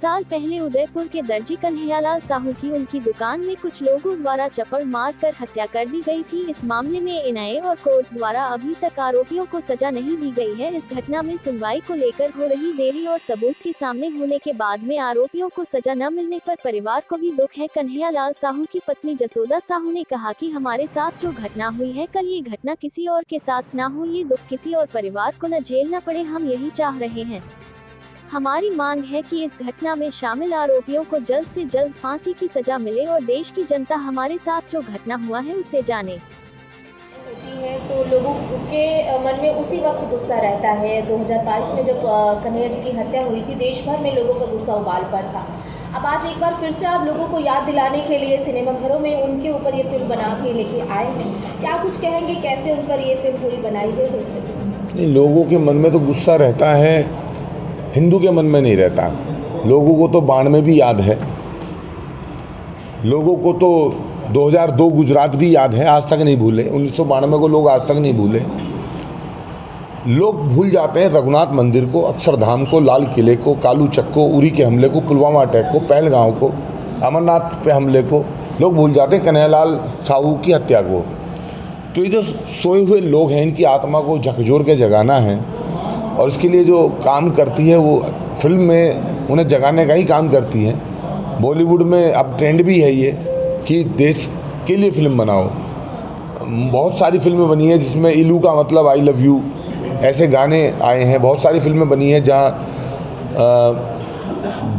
साल पहले उदयपुर के दर्जी कन्हैयालाल साहू की उनकी दुकान में कुछ लोगों द्वारा चप्पड़ मारकर हत्या कर दी गई थी। इस मामले में एनआईए और कोर्ट द्वारा अभी तक आरोपियों को सजा नहीं दी गई है। इस घटना में सुनवाई को लेकर हो रही देरी और सबूत के सामने होने के बाद में आरोपियों को सजा न मिलने पर परिवार को भी दुख है। कन्हैयालाल साहू की पत्नी जसोदा साहू ने कहा कि हमारे साथ जो घटना हुई है, कल ये घटना किसी और के साथ न हो, ये दुख किसी और परिवार को न झेलना पड़े, हम यही चाह रहे हैं। हमारी मांग है कि इस घटना में शामिल आरोपियों को जल्द से जल्द फांसी की सजा मिले और देश की जनता हमारे साथ जो घटना हुआ है उसे जाने। होती है तो लोगों के मन में उसी वक्त गुस्सा रहता है। 2022 में जब कन्हैया जी की हत्या हुई थी, देश भर में लोगों का गुस्सा उबाल पर था। अब आज एक बार फिर से आप लोगों को याद दिलाने के लिए सिनेमाघरों में उनके ऊपर ये फिल्म बना के लेके आए हैं। क्या कुछ कहेंगे, कैसे उन पर ये फिल्म पूरी बनाई गई? लोगों के मन में तो गुस्सा रहता है, हिंदू के मन में नहीं रहता। लोगों को तो 92 में भी याद है, लोगों को तो 2002 गुजरात भी याद है, आज तक नहीं भूले। 1992 को लोग आज तक नहीं भूले। लोग भूल जाते हैं रघुनाथ मंदिर को, अक्षरधाम को, लाल किले को, कालू चक को, उरी के हमले को, पुलवामा अटैक को, पहलगांव को, अमरनाथ पे हमले को लोग भूल जाते हैं, कन्हैयालाल साहू की हत्या को। तो ये जो सोए हुए लोग हैं, इनकी आत्मा को झकझोर के जगाना है और इसके लिए जो काम करती है वो फिल्म में उन्हें जगाने का ही काम करती है। बॉलीवुड में अब ट्रेंड भी है ये कि देश के लिए फिल्म बनाओ। बहुत सारी फिल्में बनी हैं जिसमें इलू का मतलब आई लव यू, ऐसे गाने आए हैं। बहुत सारी फिल्में बनी हैं जहाँ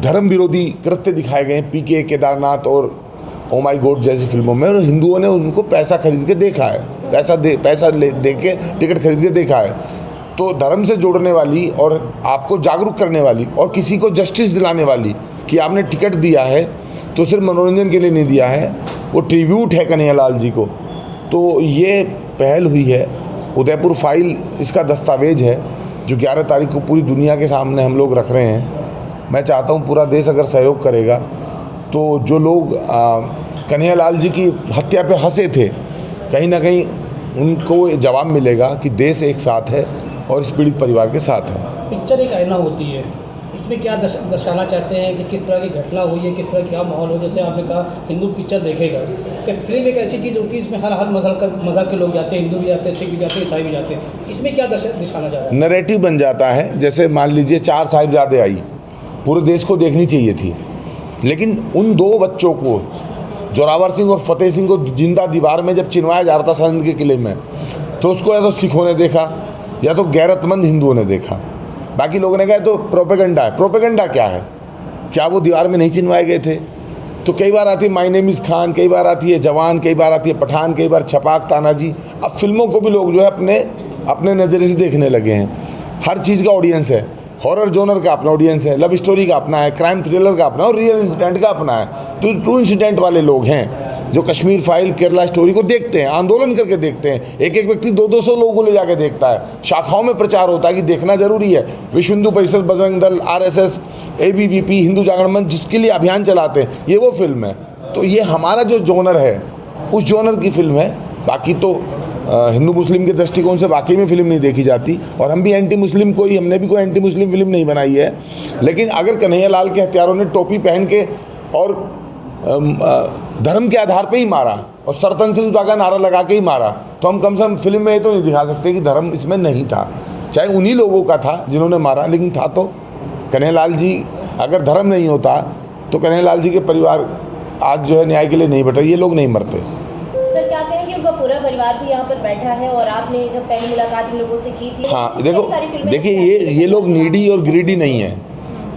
धर्म विरोधी कृत्य दिखाए गए हैं, पीके, केदारनाथ और ओ माई गॉड जैसी फिल्मों में, और हिंदुओं ने उनको पैसा खरीद के देखा है, पैसा दे के टिकट खरीद के देखा है। तो धर्म से जोड़ने वाली और आपको जागरूक करने वाली और किसी को जस्टिस दिलाने वाली कि आपने टिकट दिया है तो सिर्फ मनोरंजन के लिए नहीं दिया है, वो ट्रिब्यूट है कन्हैयालाल जी को। तो ये पहल हुई है। उदयपुर फाइल इसका दस्तावेज है जो 11 तारीख को पूरी दुनिया के सामने हम लोग रख रहे हैं। मैं चाहता हूँ पूरा देश अगर सहयोग करेगा तो जो लोग कन्हैयालाल जी की हत्या पे हंसे थे, कहीं ना कहीं उनको जवाब मिलेगा कि देश एक साथ है और इस पीड़ित परिवार के साथ है। पिक्चर एक आईना होती है, इसमें क्या दर्शाना चाहते हैं कि किस तरह की घटना हुई है, किस तरह क्या माहौल हो। जैसे आपने कहा हिंदू पिक्चर देखेगा, कि फिल्म एक ऐसी चीज़ होती है इसमें हर मज़हब के लोग जाते हैं, हिंदू भी जाते हैं, सिख भी जाते हैं, ईसाई भी जाते हैं। इसमें क्या दर्शाना चाह रहा है? नैरेटिव बन जाता है। जैसे मान लीजिए 4 साहिबजादे आई, पूरे देश को देखनी चाहिए थी, लेकिन उन 2 बच्चों को, जोरावर सिंह और फतेह सिंह को जिंदा दीवार में जब चिनवाया जा रहा था सनद के किले में, तो उसको या तो सिखों ने देखा या तो गैरतमंद हिंदुओं ने देखा। बाकी लोगों ने कहा तो प्रोपेगेंडा है। प्रोपेगेंडा क्या है? क्या वो दीवार में नहीं चिनवाए गए थे? तो कई बार आती है माय नेम इज़ खान, कई बार आती है जवान, कई बार आती है पठान, कई बार छपाक, तानाजी। अब फिल्मों को भी लोग जो है अपने नज़रिए से देखने लगे हैं। हर चीज़ का ऑडियंस है। हॉरर जोनर का अपना ऑडियंस है, लव स्टोरी का अपना है, क्राइम थ्रिलर का अपना और रियल इंसिडेंट का अपना है। तो ट्रू इंसिडेंट वाले लोग हैं जो कश्मीर फाइल, केरला स्टोरी को देखते हैं, आंदोलन करके देखते हैं। एक एक व्यक्ति 200-200 लोगों को ले जाके देखता है। शाखाओं में प्रचार होता है कि देखना जरूरी है। विश्व हिंदू परिषद, बजरंग दल, RSS, ABVP, हिंदू जागरण मंच जिसके लिए अभियान चलाते हैं, ये वो फिल्म है। तो ये हमारा जो जोनर है उस जोनर की फिल्म है। बाकी तो हिंदू मुस्लिम के दृष्टिकोण से वाकई में फिल्म नहीं देखी जाती, और हम भी एंटी मुस्लिम हमने भी कोई एंटी मुस्लिम फिल्म नहीं बनाई है। लेकिन अगर कन्हैयालाल के हत्यारों ने टोपी पहन के और धर्म के आधार पे ही मारा और सरतन से जुदा का नारा लगा के ही मारा, तो हम कम से कम फिल्म में ये तो नहीं दिखा सकते कि धर्म इसमें नहीं था। चाहे उन्हीं लोगों का था जिन्होंने मारा, लेकिन था तो कन्हैयालाल जी। अगर धर्म नहीं होता तो कन्हैयालाल जी के परिवार आज जो है न्याय के लिए नहीं बैठा, ये लोग नहीं मरते। सर क्या कहेंगे, उनका पूरा परिवार भी यहाँ पर बैठा है और आपने जब पहली मुलाकात इन लोगों से की थी? हाँ देखिए ये लोग नीडी और ग्रीडी नहीं है।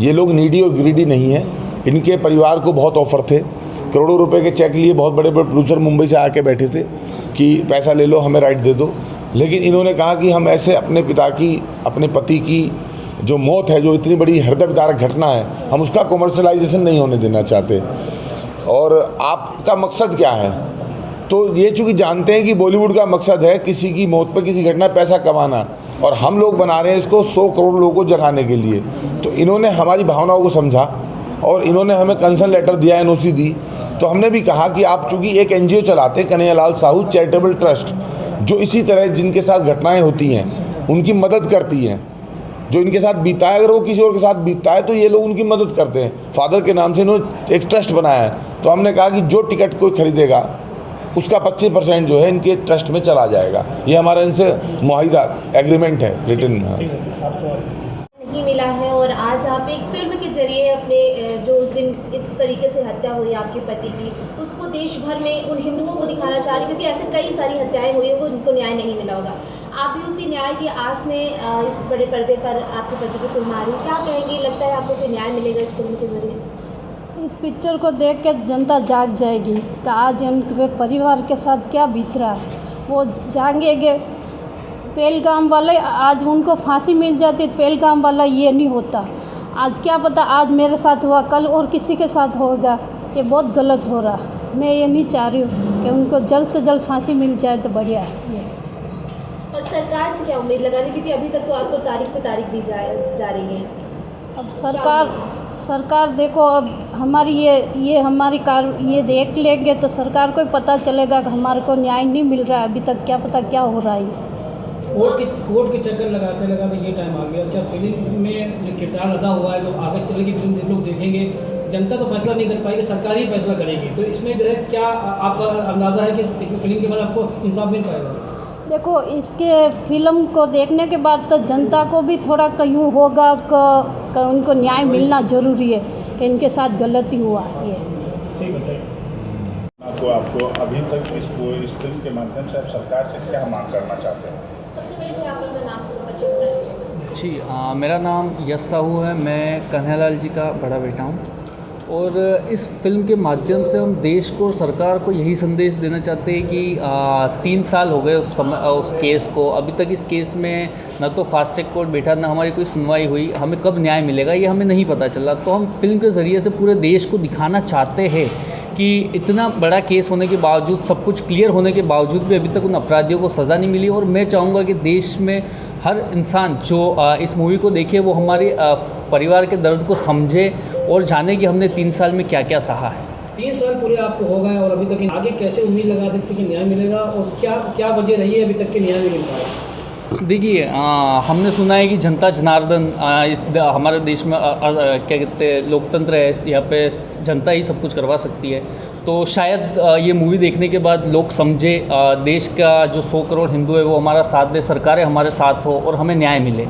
ये लोग नीडी और ग्रीडी नहीं है। इनके परिवार को बहुत ऑफर थे, करोड़ों रुपए के चेक लिए बहुत बड़े बड़े प्रोड्यूसर मुंबई से आके बैठे थे कि पैसा ले लो, हमें राइट दे दो। लेकिन इन्होंने कहा कि हम ऐसे अपने पति की जो मौत है, जो इतनी बड़ी हृदय विदारक घटना है, हम उसका कॉमर्शलाइजेशन नहीं होने देना चाहते। और आपका मकसद क्या है? तो ये चूँकि जानते हैं कि बॉलीवुड का मकसद है किसी की मौत पर, किसी घटना पैसा कमाना, और हम लोग बना रहे हैं इसको 100 करोड़ लोगों को जगाने के लिए। तो इन्होंने हमारी भावनाओं को समझा और इन्होंने हमें कंसर्न लेटर दिया, NOC दी। तो हमने भी कहा कि आप चूँकि एक NGO चलाते हैं, कन्हैयालाल साहू चैरिटेबल ट्रस्ट, जो इसी तरह जिनके साथ घटनाएं होती हैं उनकी मदद करती हैं, जो इनके साथ बीता है, अगर वो किसी और के साथ बीतता है तो ये लोग उनकी मदद करते हैं। फादर के नाम से इन्होंने एक ट्रस्ट बनाया है, तो हमने कहा कि जो टिकट कोई खरीदेगा उसका 25% जो है इनके ट्रस्ट में चला जाएगा। ये हमारा इनसे मुआहिदा एग्रीमेंट है रिटन में। नहीं मिला है और आज आप एक फिल्म के जरिए अपने जो उस दिन इस तरीके से हत्या हुई आपके पति की, उसको देश भर में उन हिंदुओं को दिखाना चाह रही, क्योंकि ऐसे कई सारी हत्याएं हुई हैं वो उनको न्याय नहीं मिला होगा। आप भी उसी न्याय की आस में इस बड़े पर्दे पर आपके पति की फिल्म आ रही है, क्या कहेंगे? लगता है आपको कोई न्याय मिलेगा इस फिल्म के जरिए? इस पिक्चर को देख के जनता जाग जाएगी कि आज उनके परिवार के साथ क्या बीत रहा है, वो जागेंगे। पहलगाम वाले, आज उनको फांसी मिल जाती, पहलगाम वाला ये नहीं होता। आज क्या पता आज मेरे साथ हुआ, कल और किसी के साथ होगा। ये बहुत गलत हो रहा। मैं ये नहीं चाह रही हूँ कि उनको जल्द से जल्द फांसी मिल जाए तो बढ़िया है ये। और सरकार से क्या उम्मीद लगानी, क्योंकि अभी तक तो आपको तारीख पे तारीख दी जा रही है। अब सरकार देखो, अब हमारी ये हमारी कार ये देख लेंगे तो सरकार को पता चलेगा कि हमारे को न्याय नहीं मिल रहा है। अभी तक क्या पता क्या हो रहा है। कोर्ट के चक्कर लगाते ये टाइम आ गया। क्या फिल्म में जो किरदार अदा हुआ है, जो आगे चल की फिल्म लोग देखेंगे, जनता तो फैसला नहीं कर पाएगी, सरकार ही फैसला करेगी। तो इसमें जो है क्या आपका अंदाज़ा है कि फिल्म के बाद आपको इंसाफ मिल पाएगा? देखो, इसके फिल्म को देखने के बाद तो जनता को भी थोड़ा कहीं होगा कि उनको न्याय मिलना ज़रूरी है कि इनके साथ गलती हुआ ये। ठीक बताइए आपको अभी तक इस फिल्म के माध्यम से आप सरकार से क्या मांग करना चाहते हैं? सबसे पहले आप अपना नाम को परिचय बताइए। जी, मेरा नाम यश साहू है। मैं कन्हैयालाल जी का बड़ा बेटा हूँ और इस फिल्म के माध्यम से हम देश को और सरकार को यही संदेश देना चाहते हैं कि 3 साल हो गए उस केस को। अभी तक इस केस में न तो फास्ट ट्रैक कोर्ट बैठा, न हमारी कोई सुनवाई हुई। हमें कब न्याय मिलेगा ये हमें नहीं पता चला। तो हम फिल्म के ज़रिए से पूरे देश को दिखाना चाहते हैं कि इतना बड़ा केस होने के बावजूद, सब कुछ क्लियर होने के बावजूद भी अभी तक उन अपराधियों को सज़ा नहीं मिली। और मैं चाहूँगा कि देश में हर इंसान जो इस मूवी को देखे वो हमारे परिवार के दर्द को समझे और जाने कि हमने 3 साल में क्या क्या सहा है। 3 साल पूरे आपको हो गए और अभी तक आगे कैसे उम्मीद लगा सकते कि न्याय मिलेगा, और क्या वजह रही है अभी तक कि न्याय नहीं मिल पाया? देखिए, हमने सुना है कि जनता जनार्दन हमारे देश में क्या कहते हैं, लोकतंत्र है, यहाँ पे जनता ही सब कुछ करवा सकती है। तो शायद ये मूवी देखने के बाद लोग समझे, देश का जो 100 करोड़ हिंदू है वो हमारा साथ दे, सरकारें हमारे साथ हो और हमें न्याय मिले।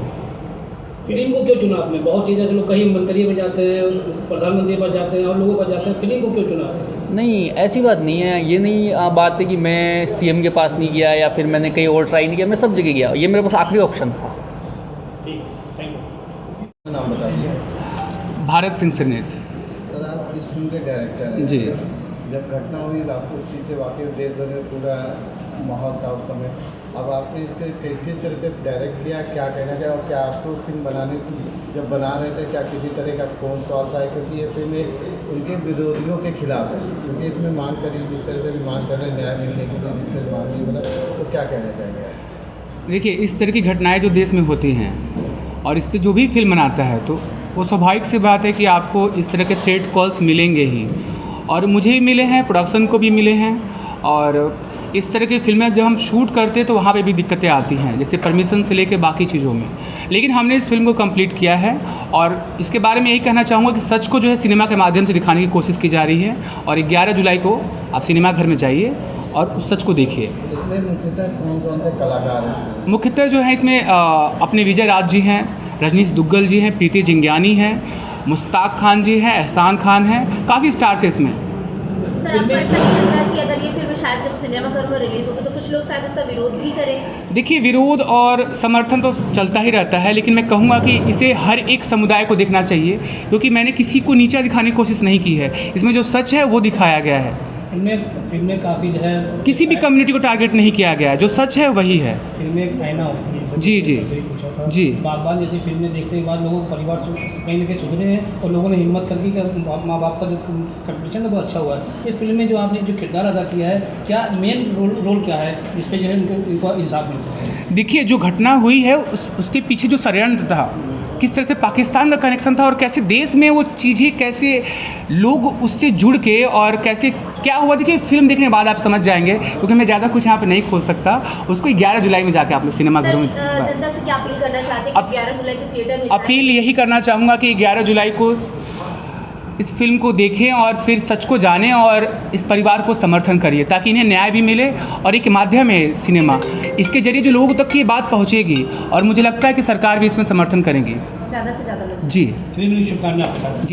फिल्म को क्यों चुना आपने? बहुत चीज़ें से लोग कहीं मंत्री पर जाते हैं, प्रधानमंत्री पर जाते हैं और लोगों पर जाते हैं, फिल्म को क्यों चुना? नहीं, ऐसी बात नहीं है। ये नहीं बात है कि मैं सीएम के पास नहीं गया या फिर मैंने कहीं और ट्राई नहीं किया। मैं सब जगह गया, ये मेरे पास आखिरी ऑप्शन था। ठीक, थैंक यू। नाम बताइए। भारत सिंह सरनेत। सर, आप इस फिल्म के डायरेक्टर हैं। जी। जब घटना हुई आपको उस चीज़ से वाकई देश भर में पूरा माहौल था उस समय। अब आपने इसके कैसे चलते डायरेक्ट किया, क्या कहना चाहिए, और क्या आपको फिल्म बनाने की जब बना रहे थे क्या किसी तरह का फोन कॉल था? क्योंकि ये फिल्म उनके विरोधियों के खिलाफ है, क्योंकि इसमें मांग करी, जिस तरह से भी मांग कर रहे हैं न्याय मिलने के लिए, जिस तरह मांग नहीं मिला, तो क्या कहना चाहेंगे? देखिए, इस तरह की घटनाएं जो देश में होती हैं और इस पर जो भी फिल्म बनाता है तो वो स्वाभाविक सी बात है कि आपको इस तरह के थ्रेट कॉल्स मिलेंगे ही, और मुझे ही मिले हैं, प्रोडक्शन को भी मिले हैं। और इस तरह की फिल्में जब हम शूट करते हैं तो वहाँ पे भी दिक्कतें आती हैं, जैसे परमिशन से लेके बाकी चीज़ों में। लेकिन हमने इस फिल्म को कंप्लीट किया है और इसके बारे में यही कहना चाहूँगा कि सच को जो है सिनेमा के माध्यम से दिखाने की कोशिश की जा रही है। और 11 जुलाई को आप सिनेमा घर में जाइए और उस सच को देखिए। इसमें मुख्यतः कौन कौन से कलाकार हैं? मुख्यतः जो है इसमें अपने विजय राज जी हैं, रजनीश दुग्गल जी हैं, प्रीति जिंज्ञानी हैं, मुश्ताक खान जी हैं, एहसान खान हैं, काफ़ी स्टार्स हैं इसमें। सर, आपको ऐसा नहीं लगता कि अगर ये फिल्म शायद जब सिनेमा घर में रिलीज होगी तो कुछ लोग शायद इसका विरोध भी करें? देखिए, विरोध और समर्थन तो चलता ही रहता है, लेकिन मैं कहूँगा कि इसे हर एक समुदाय को देखना चाहिए, क्योंकि मैंने किसी को नीचा दिखाने की कोशिश नहीं की है। इसमें जो सच है वो दिखाया गया है। फिल्में काफ़ी जो है किसी भी कम्युनिटी को टारगेट नहीं किया गया है, जो सच है वही है। फिल्में एक आईना होती है। जी जी जी। बागबान जैसी फिल्में देखने के बाद लोगों को परिवार से कहीं ना कहीं सुधरे हैं और लोगों ने हिम्मत करके कि माँ बाप का जो कंपटीशन है वो अच्छा हुआ है। इस फिल्म में जो आपने जो किरदार अदा किया है, क्या मेन रोल क्या है जिस पे जो है इनको इंसाफ मिल सकता है? देखिए, जो घटना हुई है उसके पीछे जो षड्यंत्र था किस तरह से पाकिस्तान का कनेक्शन था और कैसे देश में वो चीज़ें, कैसे लोग उससे जुड़ के और कैसे क्या हुआ। देखिए फिल्म देखने के बाद आप समझ जाएंगे, क्योंकि मैं ज़्यादा कुछ यहाँ पे नहीं खोल सकता। उसको 11 जुलाई में जाके आप लोग सिनेमाघरों में जनता से क्या अपील करना चाहते हैं कि 11 जुलाई को थिएटर में अपील यही करना चाहूँगा कि 11 जुलाई को इस फिल्म को देखें और फिर सच को जानें और इस परिवार को समर्थन करिए, ताकि इन्हें न्याय भी मिले। और एक माध्यम है सिनेमा, इसके जरिए जो लोगों तक ये बात पहुँचेगी और मुझे लगता है कि सरकार भी इसमें समर्थन करेंगी। ज़्यादा से ज़्यादा जी शुभकामनाएं आपके साथ। जी।